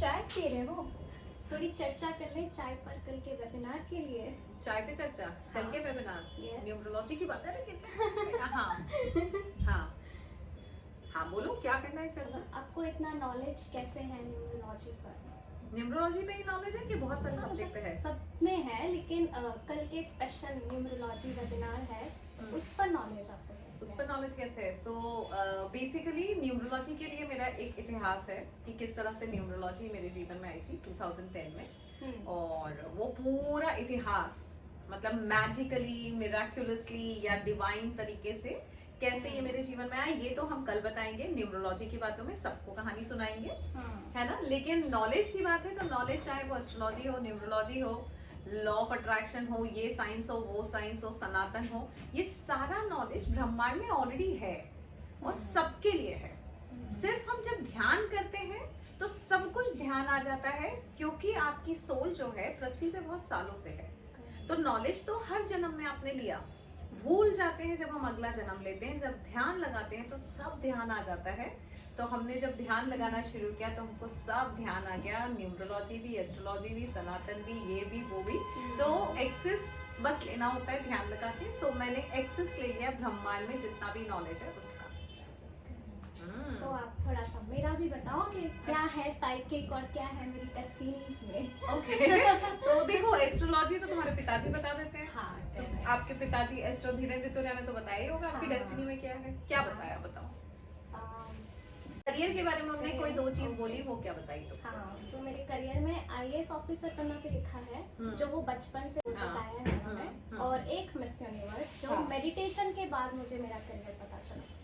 चाय पी रहे हो? थोड़ी चर्चा कर ले चाय पर कल के वेबिनार के लिए। चाय पे चर्चा, कल के वेबिनार Yes. न्यूमरोलॉजी की बात है लेकिन हाँ हाँ हाँ बोलो क्या करना है चर्चा। आपको इतना नॉलेज कैसे है न्यूमरोलॉजी पर? न्यूमरोलॉजी पे ही नॉलेज है कि बहुत सारे सब्जेक्ट पे है? सब में है, लेकिन कल के स्पेशल न्यूमरोलॉजी वेबिनार है, उस पर नॉलेज आपको कैसे उस है? पर नॉलेज कैसे है? सो बेसिकली न्यूमरोलॉजी के लिए मेरा एक इतिहास है कि किस तरह से न्यूमरोलॉजी मेरे जीवन में आई थी 2010 में। और वो पूरा इतिहास मतलब मैजिकली, मिराक्युलसली या डिवाइन तरीके से कैसे ये मेरे जीवन में आया, ये तो हम कल बताएंगे। न्यूमरोलॉजी की बातों में सबको कहानी सुनाएंगे, है ना। लेकिन नॉलेज की बात है तो नॉलेज चाहे वो एस्ट्रोलॉजी हो, न्यूमरोलॉजी हो, लॉ ऑफ अट्रैक्शन हो, ये साइंस हो, वो साइंस हो, सनातन हो, ये सारा नॉलेज ब्रह्मांड में ऑलरेडी है और सबके लिए है। सिर्फ हम जब ध्यान करते हैं तो सब कुछ ध्यान आ जाता है, क्योंकि आपकी सोल जो है पृथ्वी पे बहुत सालों से है। तो नॉलेज तो हर जन्म में आपने लिया, भूल जाते हैं जब हम अगला जन्म लेते हैं। जब ध्यान लगाते हैं तो सब ध्यान आ जाता है। तो हमने जब ध्यान लगाना शुरू किया तो हमको सब ध्यान आ गया, न्यूमरोलॉजी भी, एस्ट्रोलॉजी भी, सनातन भी, ये भी वो भी। सो एक्सेस बस लेना होता है ध्यान लगा के। सो मैंने एक्सेस ले लिया ब्रह्मांड में जितना भी नॉलेज है उसका। तो आप थोड़ा सा मेरा भी बताओगे क्या है साइकिक और क्या है मेरी डेस्टिनीज में? ओके तो देखो, एस्ट्रोलॉजी तो तुम्हारे पिताजी बता देते हैं। हाँ, So, आपके पिताजी एस्ट्रो धीरेन्द्र तुर्या ने तो बताया ही होगा आपकी हाँ। डेस्टिनी में क्या है। क्या बताया बताओ? करियर के बारे में उन्होंने कोई दो चीज बोली, वो क्या बताई तो? हाँ, तो मेरे करियर में आईएएस ऑफिसर बनना भी लिखा है, जो वो बचपन से बताया है उन्होंने, और एक मिस यूनिवर्स जो मेडिटेशन के बाद मुझे मेरा करियर पता चला।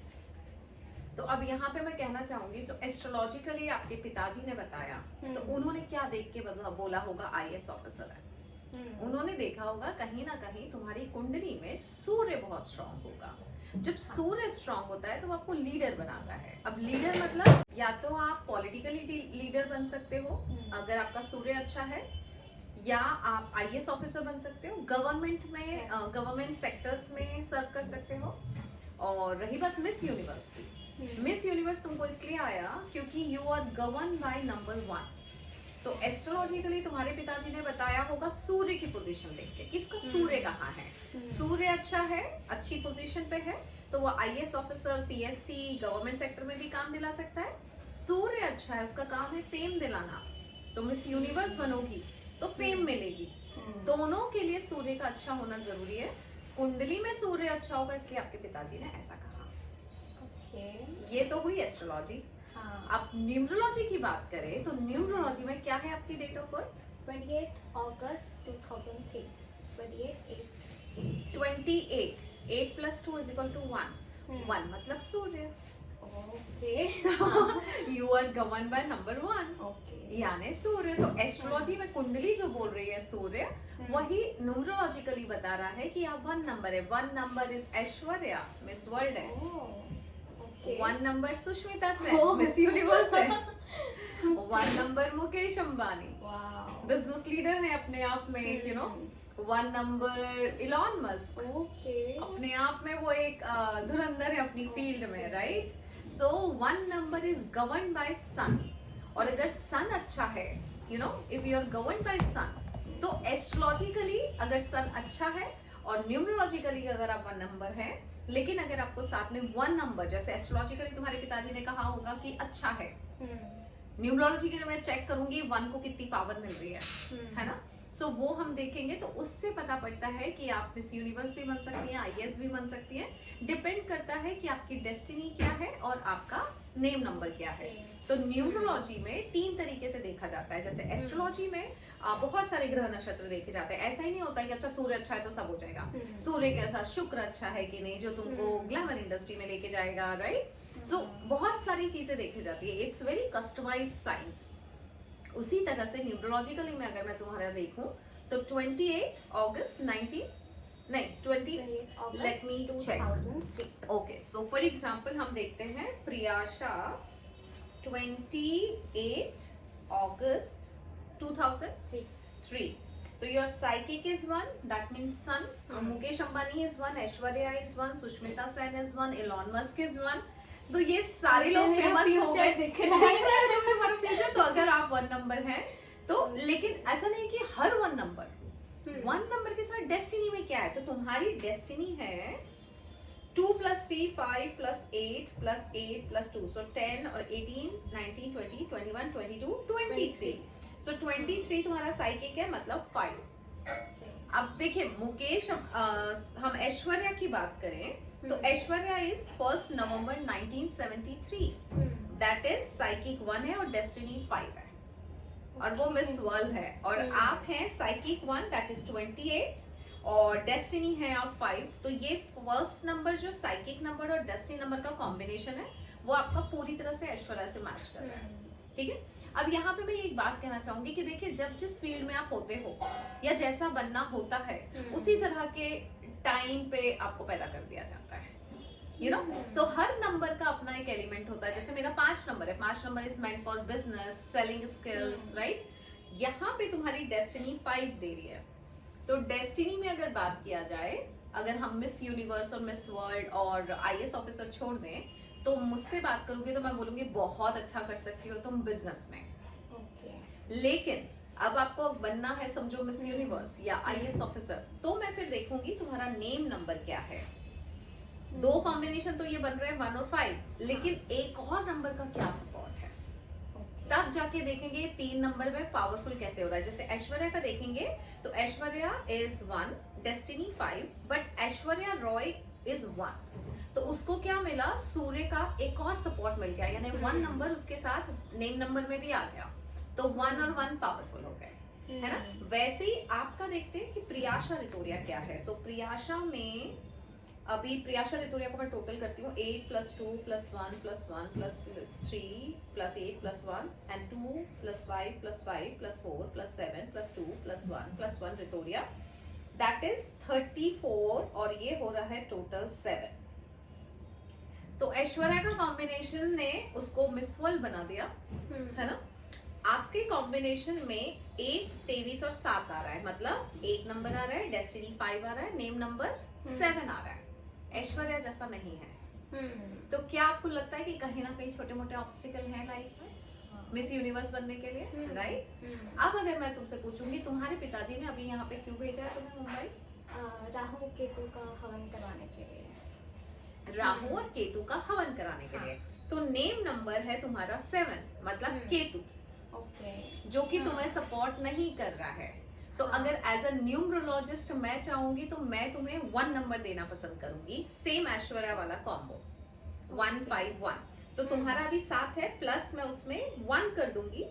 तो अब यहाँ पे मैं कहना चाहूंगी, जो एस्ट्रोलॉजिकली आपके पिताजी ने बताया, तो उन्होंने क्या देख के बोला होगा आईएएस ऑफिसर है? उन्होंने देखा होगा कहीं ना कहीं तुम्हारी कुंडली में सूर्य बहुत स्ट्रांग होगा। जब सूर्य स्ट्रांग होता है तो वो आपको लीडर बनाता है। अब लीडर मतलब या तो आप पॉलिटिकली लीडर बन सकते हो अगर आपका सूर्य अच्छा है, या आप आईएएस ऑफिसर बन सकते हो, गवर्नमेंट में गवर्नमेंट सेक्टर्स में सर्व कर सकते हो। और रही बात मिस यूनिवर्स की, मिस यूनिवर्स तुमको इसलिए आया क्योंकि you are govern by number 1। तो एस्ट्रोलॉजिकली तुम्हारे पिताजी ने बताया होगा सूर्य की पोजीशन देख के, किसका सूर्य कहाँ है। सूर्य अच्छा है, अच्छी पोजीशन पे है, तो वो IAS officer, PSC, government sector में भी काम दिला सकता है। सूर्य अच्छा है, उसका काम है फेम दिलाना। तो मिस यूनिवर्स बनोगी तो फेम मिलेगी। दोनों के लिए सूर्य का अच्छा होना जरूरी है। कुंडली में सूर्य अच्छा होगा, इसलिए आपके पिताजी ने ऐसा कहा। ये तो हुई एस्ट्रोलॉजी। अब न्यूमरोलॉजी की बात करें तो न्यूमरोलॉजी में क्या है आपकी डेट ऑफ बर्थ? 28 अगस्त 2003। 28 8 + 2 = 1। 1 मतलब सूर्य। Okay you are govern by number 1, यानी सूर्य। तो एस्ट्रोलॉजी में कुंडली जो बोल रही है सूर्य, वही न्यूमरोलॉजिकली बता रहा है कि आप 1 नंबर है। 1 number is Aishwarya, miss world है। 1 number Sushmita Sen, miss universe है। 1 number Mukesh Ambani, business leader है अपने आप में, you know. 1 number Elon Musk, अपने आप में वो एक धुरंधर है अपनी फील्ड में, right. So 1 number is govern by sun. और अगर सन अच्छा है, you know, if you are govern by sun, तो एस्ट्रोलॉजिकली अगर सन अच्छा है और न्यूमरोलॉजिकली अगर आप 1 नंबर है, लेकिन अगर आपको साथ में 1 नंबर, जैसे एस्ट्रोलॉजिकली तुम्हारे पिताजी ने कहा होगा कि अच्छा है, न्यूमरोलॉजी के लिए मैं चेक करूंगी 1 को कितनी पावर मिल रही है ना। सो वो हम देखेंगे तो उससे पता पड़ता है कि आप मिस यूनिवर्स भी बन सकती हैं, आईएएस भी बन सकती हैं। डिपेंड करता है कि आपकी डेस्टिनी क्या है और आपका नेम नंबर क्या है। तो न्यूमरोलॉजी में 3 तरीके से देखा जाता है। जैसे एस्ट्रोलॉजी में बहुत सारे ग्रह नक्षत्र देखे जाते हैं। ऐसा ही नहीं होता कि अच्छा सूर्य अच्छा है तो सब हो जाएगा। सूर्य के साथ शुक्र अच्छा है कि नहीं, जो तुमको ग्लैमर इंडस्ट्री में लेके जाएगा, राइट। सो बहुत सारी चीजें देखी जाती है। It's very customized science. उसी तरह से न्यूमरोलॉजिकली में अगर मैं तुम्हारा देखूं तो 28 अगस्त 20 let me check. Okay, so for example हम देखते हैं प्रियाशा 28 अगस्त 2003। तो your psychic is 1, that means sun. Mukesh Ambani is 1, Aishwarya is 1, Sushmita Sen is 1, Elon Musk is 1, so ये सारे लोग फेमस हो गए, दिख रहा है हमारा फ्यूचर। तो अगर आप 1 नंबर हैं तो, लेकिन ऐसा नहीं कि हर 1 नंबर के साथ डेस्टिनी में क्या है, तो तुम्हारी डेस्टिनी है 2 + 3 5 + 8 + 8 + 2, सो 10 और 18 19 20 21 22 23। सो 23 तुम्हारा साइकिक है, मतलब 5। अब देखिए मुकेश, हम ऐश्वर्या की बात करें तो Aishwarya is 1 November 1973, that is psychic 1 है और डेस्टिनी 5 है, और वो मिस वर्ल्ड है। और आप हैं साइकिक 1, दैट इज 28, और डेस्टिनी है आप 5। तो ये फर्स्ट नंबर जो साइकिक नंबर और डेस्टिनी नंबर का कॉम्बिनेशन है, वो आपका पूरी तरह से ऐश्वर्या से मैच कर रहा है। ठीक है, अब यहाँ पे मैं एक बात कहना चाहूंगी कि देखिए, जब जिस फील्ड में आप होते हो या जैसा बनना होता है, उसी तरह के टाइम पे आपको पैदा कर दिया जाता है, you no. So her number का अपना एक एलिमेंट होता है। जैसे मेरा 5 नंबर है, 5 number is meant for business, selling skills, right. यहाँ पे तुम्हारी डेस्टिनी 5 दे रही है। तो डेस्टिनी में अगर बात किया जाए, अगर हम मिस यूनिवर्स और मिस वर्ल्ड और IAS ऑफिसर छोड़ दें, तो मुझसे बात करोगे तो मैं बोलूंगी बहुत अच्छा कर सकती हो तुम बिजनेस में। लेकिन अब आपको बनना है समझो मिस यूनिवर्स या IAS ऑफिसर, तो मैं फिर देखूंगी तुम्हारा नेम नंबर क्या है। 2 कॉम्बिनेशन तो ये बन रहे हैं 1 और 5, लेकिन एक और नंबर का क्या सपोर्ट है, तब जाके देखेंगे 3 नंबर में पावरफुल कैसे हो रहा है। जैसे ऐश्वर्या का देखेंगे तो Aishwarya is 1, destiny 5, but Aishwarya Roy is 1, तो उसको क्या मिला, सूर्य का एक और सपोर्ट मिल गया, यानी 1 नंबर उसके साथ नेम नंबर में भी आ गया, तो 1 और 1 पावरफुल हो गए, है ना। वैसे ही आपका देखते हैं कि प्रियाशा रितोरिया क्या है। सो प्रियाशा में, अभी प्रियाशा रितोरिया को मैं टोटल करती हूँ, 8 + 2 + 1 + 1 + 3 + 8 + 1 एंड 2 + 5 + 5 + 4 + 7 + 2 + 1 + 1 रितोरिया, दैट इज 34, और ये हो रहा है टोटल 7। तो ऐश्वर्या का कॉम्बिनेशन ने उसको मिस वर्ल्ड बना दिया, है ना। आपके कॉम्बिनेशन में 1, 23 और 7 आ रहा है, मतलब 1 नंबर आ रहा है, डेस्टिनी 5 आ रहा है, नेम नंबर 7 आ रहा है। ऐश्वर्या जैसा नहीं है। तो क्या आपको लगता है कि कहीं ना कहीं छोटे मोटे ऑब्स्टिकल हैं लाइफ में मिस यूनिवर्स बनने के लिए, राइट। अब अगर मैं तुमसे पूछूंगी, तुम्हारे पिताजी ने अभी यहाँ पे क्यों भेजा है तुम्हें मुंबई? राहु केतु का हवन करवाने के लिए। राहु और केतु का हवन कराने के लिए। तो नेम नंबर है तुम्हारा 7, मतलब केतु, जो कि तुम्हें सपोर्ट नहीं कर रहा है। तो अगर एज अ न्यूमरोलॉजिस्ट मैं चाहूंगी तो मैं तुम्हें 1 नंबर देना पसंद करूंगी, सेम ऐश्वर्या वाला कॉम्बो 1 5 1। तो तुम्हारा अभी 7 है, प्लस मैं उसमें 1 कर दूंगी,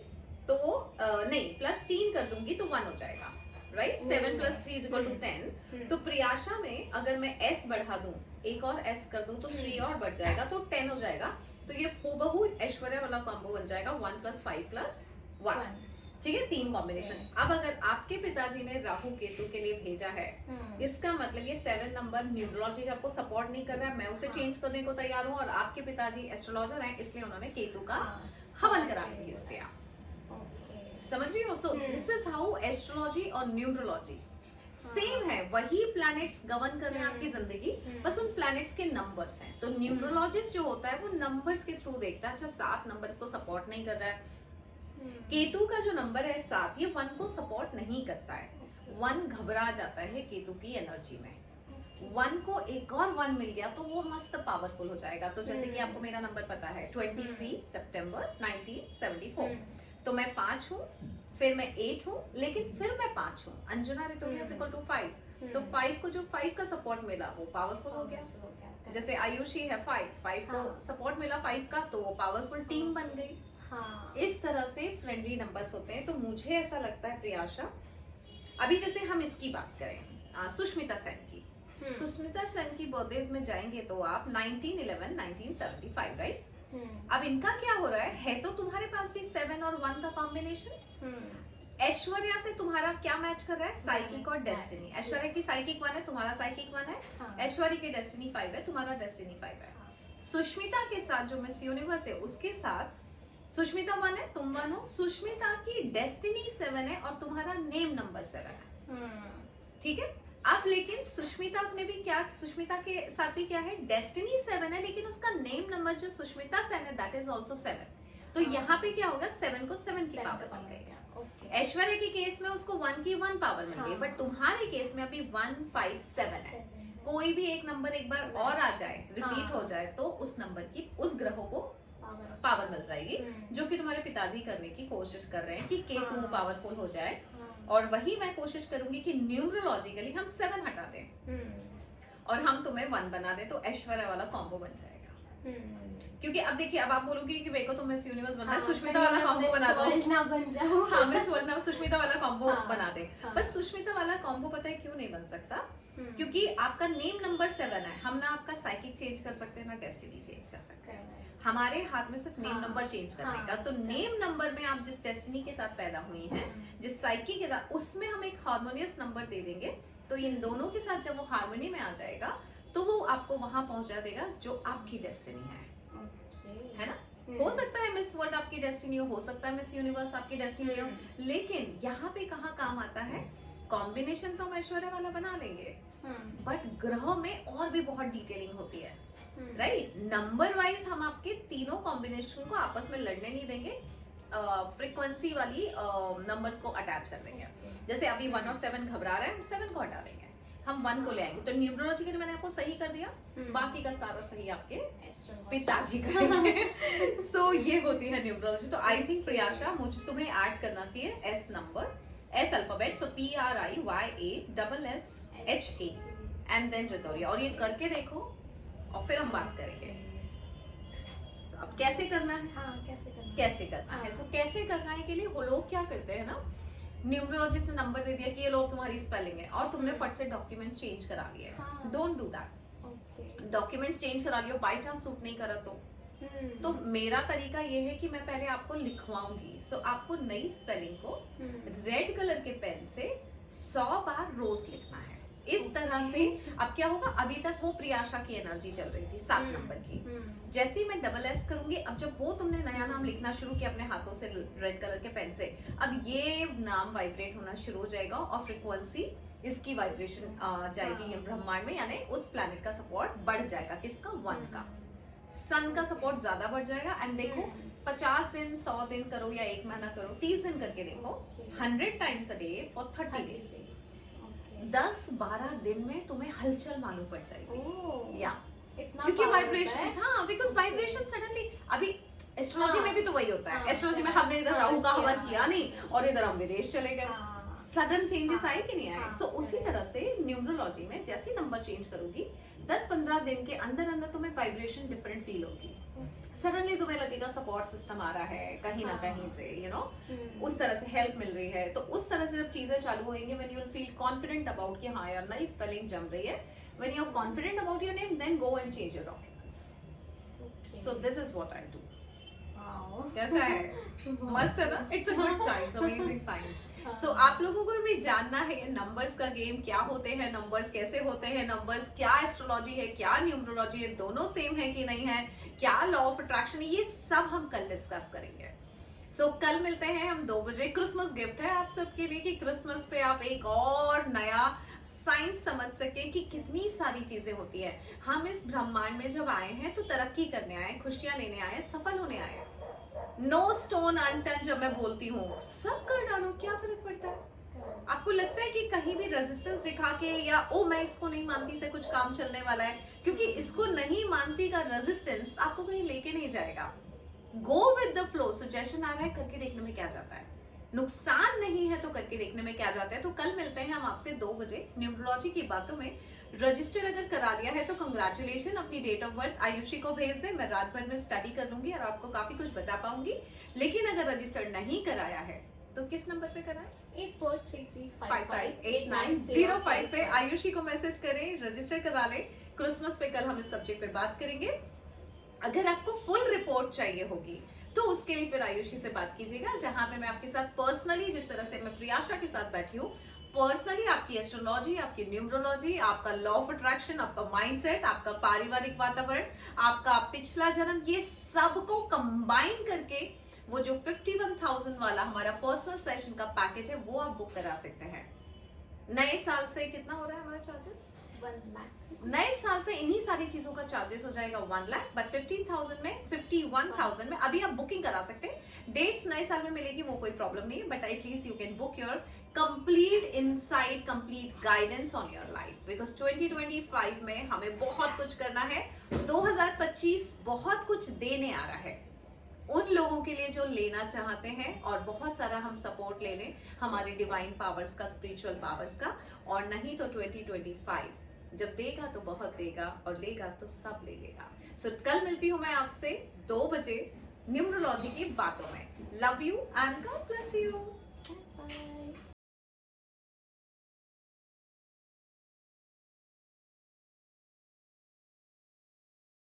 तो नहीं, +3 कर दूंगी तो 1 हो जाएगा, राइट। 7 + 3 = 10। तो प्रियाशा में अगर मैं S बढ़ा दूं, एक और S कर दूं, तो 3 और बढ़ जाएगा, तो 10 हो जाएगा। तो ये हूबहू ऐश्वर्या वाला कॉम्बो बन जाएगा, 1 + 5 + 1। ठीक है, 3 कॉम्बिनेशन। अब अगर आपके पिताजी ने राहु केतु के लिए भेजा है, इसका मतलब ये 7 नंबर न्यूमरोलॉजी आपको सपोर्ट नहीं कर रहा है, मैं उसे चेंज करने को तैयार हूँ, और आपके पिताजी एस्ट्रोलॉजर हैं, इसलिए उन्होंने केतु का हवन कराने भेज दिया। समझ रही हो? सो दिस इज हाउ एस्ट्रोलॉजी और न्यूमरोलॉजी सेम है, वही प्लैनेट्स गवर्न कर रहे हैं आपकी जिंदगी, बस उन प्लैनेट्स के नंबर्स हैं। तो न्यूमरोलॉजिस्ट जो होता है वो नंबर्स के थ्रू देखता है, अच्छा 7 नंबर इसको सपोर्ट नहीं कर रहा है। केतु का जो नंबर है 7, ये 1 को सपोर्ट नहीं करता है, 1 घबरा जाता है केतु की एनर्जी में। 1 को एक और 1 मिल गया तो वो मस्त पावरफुल हो जाएगा। तो जैसे कि आपको मेरा नंबर पता है 23 सितंबर 1974, तो मैं 5 हूँ, फिर मैं 8 हूँ, लेकिन फिर मैं 5 हूँ। अंजना रितोरिया = 5, तो 5 को जो 5 का सपोर्ट मिला वो पावरफुल हो गया। जैसे आयुषी है 5 को सपोर्ट मिला 5 का, तो वो पावरफुल टीम बन गई। इस तरह से फ्रेंडली नंबर्स होते हैं। तो मुझे ऐसा लगता है प्रियाशा, अभी जैसे हम इसकी बात करें सुष्मिता सेन की, सुष्मिता सेन की बर्थडेज में जाएंगे तो आप 1911 1975, राइट। अब इनका क्या हो रहा है तो तुम्हारे पास भी 7 और 1 का कॉम्बिनेशन। ऐश्वर्या से तुम्हारा क्या मैच कर रहा है, साइकिक और डेस्टिनी। ऐश्वर्या की साइकिक 1 है, तुम्हारा साइकिक 1 है। ऐश्वर्या की डेस्टिनी 5 है, तुम्हारा डेस्टिनी 5 है। सुष्मिता के साथ जो मिस यूनिवर्स है उसके साथ सुष्मिता 1 है, तुम 1 हो। सुष्मिता की डेस्टिनी 7 है और तुम्हारा नेम नंबर 7 है, ठीक है। अब लेकिन सुष्मिता ने भी क्या, सुष्मिता के साथ भी क्या है, डेस्टिनी 7 है, लेकिन उसका नेम नंबर जो सुष्मिता सेन है दैट इज ऑल्सो 7। तो यहाँ पे क्या होगा, 7 को 7 की पावर मिल गई। ऐश्वर्या के केस में उसको 1 की 1 पावर मिल गई, बट तुम्हारे केस में अभी 1 5 7 है। कोई भी एक नंबर एक बार और आ जाए, रिपीट हो जाए, तो उस नंबर की, उस ग्रहों को पावर मिल जाएगी, जो कि तुम्हारे पिताजी करने की कोशिश कर रहे हैं कि केतु पावरफुल हो जाए। और वही मैं कोशिश करूंगी कि न्यूमरोलॉजिकली हम 7 हटा दें और हम तुम्हें 1 बना दें, तो ऐश्वर्या वाला कॉम्बो बन जाएगा। क्योंकि अब देखिए, अब आप बोलोगे कि मेरे को तो मिस यूनिवर्स बनना है, सुष्मिता वाला कॉम्बो बना दो, बन जाओ। हाँ मिस वर्ल्ड, सुष्मिता वाला कॉम्बो बना दे। बस सुष्मिता वाला कॉम्बो पता है क्यों नहीं बन सकता? क्योंकि आपका नेम नंबर 7 है, हम ना आपका साइकिक चेंज कर सकते हैं ना डेस्टिनी चेंज कर सकते हैं। हमारे हाथ में सिर्फ नेम नंबर चेंज करने का। तो नेम नंबर में आप जिस डेस्टिनी के साथ पैदा हुई हैं, जिस साइकी के साथ, उसमें हम एक हार्मोनियस नंबर दे देंगे, तो इन दोनों के साथ जब वो हार्मोनी में आ जाएगा तो वो आपको वहां पहुंचा देगा जो आपकी डेस्टिनी है ना। हो सकता है मिस वर्ल्ड आपकी डेस्टिनी हो सकता है मिस यूनिवर्स आपकी डेस्टिनी हो, लेकिन यहाँ पे कहाँ काम आता है, कॉम्बिनेशन तो हम ऐश्वर्या वाला बना लेंगे, बट ग्रह में और भी बहुत डिटेलिंग होती है, राइट। नंबर वाइज हम आपके तीनों कॉम्बिनेशन को आपस में लड़ने नहीं देंगे, फ्रीक्वेंसी वाली नंबर्स को अटैच कर देंगे। जैसे अभी 1 और 7 घबरा रहा है, हम 7 को हटा देंगे, हम 1 को ले आएंगे। तो न्यूमरोलॉजी के मैंने आपको सही कर दिया, बाकी का सारा सही आपके पिताजी करेंगे। सो ये होती है न्यूमरोलॉजी। तो आई थिंक प्रियाशा, मुझे तुम्हें ऐड करना चाहिए S number, S alphabet, so PRIYASSHA and then Ritauria, और ये करके देखो और फिर हम बात करेंगे। तो अब कैसे करना है, कैसे करना है, सो कैसे करना है के लिए वो लोग क्या करते हैं ना, न्यूमरोलॉजिस्ट ने नंबर दे दिया कि ये लोग तुम्हारी स्पेलिंग है, और तुमने फट से डॉक्यूमेंट्स चेंज करा लिए। Don't do that. Documents change करा लियो, बाय चांस सूट नहीं करा तो मेरा तरीका ये है कि मैं पहले आपको लिखवाऊंगी। सो आपको नई स्पेलिंग को रेड कलर के पेन से 100 बार रोज लिखना है। इस तरह से अब क्या होगा, अभी तक वो प्रियाशा की एनर्जी चल रही थी 7 नंबर की, जैसे ही मैं डबल एस करूंगी, अब जब वो तुमने नया नाम लिखना शुरू किया अपने हाथों से रेड कलर के पेन से, अब ये नाम वाइब्रेट होना शुरू हो जाएगा और फ्रीक्वेंसी इसकी वाइब्रेशन जाएगी ये ब्रह्मांड में, यानी उस प्लैनेट का सपोर्ट बढ़ जाएगा। किसका? 1 का। सन का सपोर्ट ज्यादा बढ़ जाएगा। एंड देखो 50 दिन 100 दिन करो या 1 महीना करो, 30 दिन करके देखो, 100 times a day for 30 days, 10-12 दिन में तुम्हें हलचल मालूम पड़ जाएगी। या क्योंकि वाइब्रेशंस, हाँ, बिकॉज वाइब्रेशन सडनली, अभी एस्ट्रोलॉजी में भी तो वही होता है। एस्ट्रोलॉजी में हमने इधर राहु का हवन किया नहीं और इधर हम विदेश चले गए, सडन चेंजेस आए कि नहीं आए। सो उसी तरह से न्यूमरोलॉजी में जैसे नंबर चेंज करूंगी, 10-15 दिन के अंदर अंदर तुम्हें वाइब्रेशन डिफरेंट फील होगी। सडनली तुम्हें लगेगा सपोर्ट सिस्टम आ रहा है कहीं ना कहीं से, यू नो, उस तरह से हेल्प मिल रही है। तो उस तरह से जब चीजें चालू होंगी, when you will feel confident about कि हाँ यार नई स्पेलिंग जम रही है, when you are confident about your name, then go and change your documents. So this is what I do. कैसा है? मस्त है ना? It's a good science, amazing science. So आप लोगों को भी जानना है ये नंबर्स का गेम क्या होते हैं, नंबर्स कैसे होते हैं, नंबर्स क्या एस्ट्रोलॉजी है, क्या न्यूमरोलॉजी है, दोनों सेम है कि नहीं है, क्या लॉ ऑफ अट्रैक्शन है, ये सब हम कल डिस्कस करेंगे। सो कल मिलते हैं हम 2 बजे। क्रिसमस गिफ्ट है आप सबके लिए कि क्रिसमस पे आप एक और नया साइंस समझ सके कि कितनी सारी चीजें होती है। हम इस ब्रह्मांड में जब आए हैं तो तरक्की करने आए, खुशियां लेने आए, सफल होने आए। नो स्टोन अनटर्न जब मैं बोलती हूँ, सब कर डालो, क्या फर्क पड़ता है? आपको लगता है कि कहीं भी रेजिस्टेंस दिखा के या ओ मैं इसको नहीं मानती से कुछ काम चलने वाला है? क्योंकि इसको नहीं मानती का रेजिस्टेंस आपको कहीं लेके नहीं जाएगा। Go with the flow. Suggestion आ रहा है, करके देखने में क्या जाता है, नुकसान नहीं है तो करके देखने में क्या जाता है। तो कल मिलते हैं हम आपसे 2 बजे न्यूमरोलॉजी की बातों में। रजिस्टर अगर करा लिया है तो कंग्रेचुलेशन, अपनी डेट ऑफ बर्थ आयुषी को भेज दें, मैं रात भर में स्टडी कर लूंगी और आपको काफी कुछ बता पाऊंगी। लेकिन अगर रजिस्टर नहीं कराया है तो किस नंबर पे कराएं? 8433558905 पे आयुषी को मैसेज करें, रजिस्टर करा लें। क्रिसमस पे कल हम इस सब्जेक्ट पे बात करेंगे। अगर आपको फुल रिपोर्ट चाहिए होगी तो उसके लिए फिर आयुषी से बात कीजिएगा, जहां पे मैं आपके साथ पर्सनली, जिस तरह से मैं प्रियाशा के साथ बैठी हूँ, पर्सनली आपकी एस्ट्रोलॉजी, आपकी न्यूमरोलॉजी, आपका लॉ ऑफ अट्रैक्शन, आपका माइंडसेट, आपका पारिवारिक वातावरण, आपका पिछला जन्म, ये सब को कंबाइन करके वो जो 51,000 वाला हमारा पर्सनल सेशन का पैकेज है वो आप बुक करा सकते हैं। नए साल से कितना हो रहा है हमारा चार्जेस? 1 लाख। नए साल से इन्हीं सारी चीजों का चार्जेस हो जाएगा 1 लाख, बट 15,000 में 51,000 में अभी आप बुकिंग करा सकते हैं। डेट्स नए साल में मिलेगी वो कोई प्रॉब्लम नहीं है, but at least you can book your complete insight, complete guidance on your life, because 2025 में हमें बहुत कुछ करना है। 2025 बहुत कुछ देने आ रहा है उन लोगों के लिए जो लेना चाहते हैं, और बहुत सारा हम सपोर्ट ले लें हमारे डिवाइन पावर्स का, स्पिरिचुअल पावर्स का। और नहीं तो 2025 जब देगा तो बहुत देगा, और लेगा तो सब ले लेगा। सो कल मिलती हूँ मैं आपसे 2 बजे न्यूमरोलॉजी की बातों में। Love you and God bless you. Bye.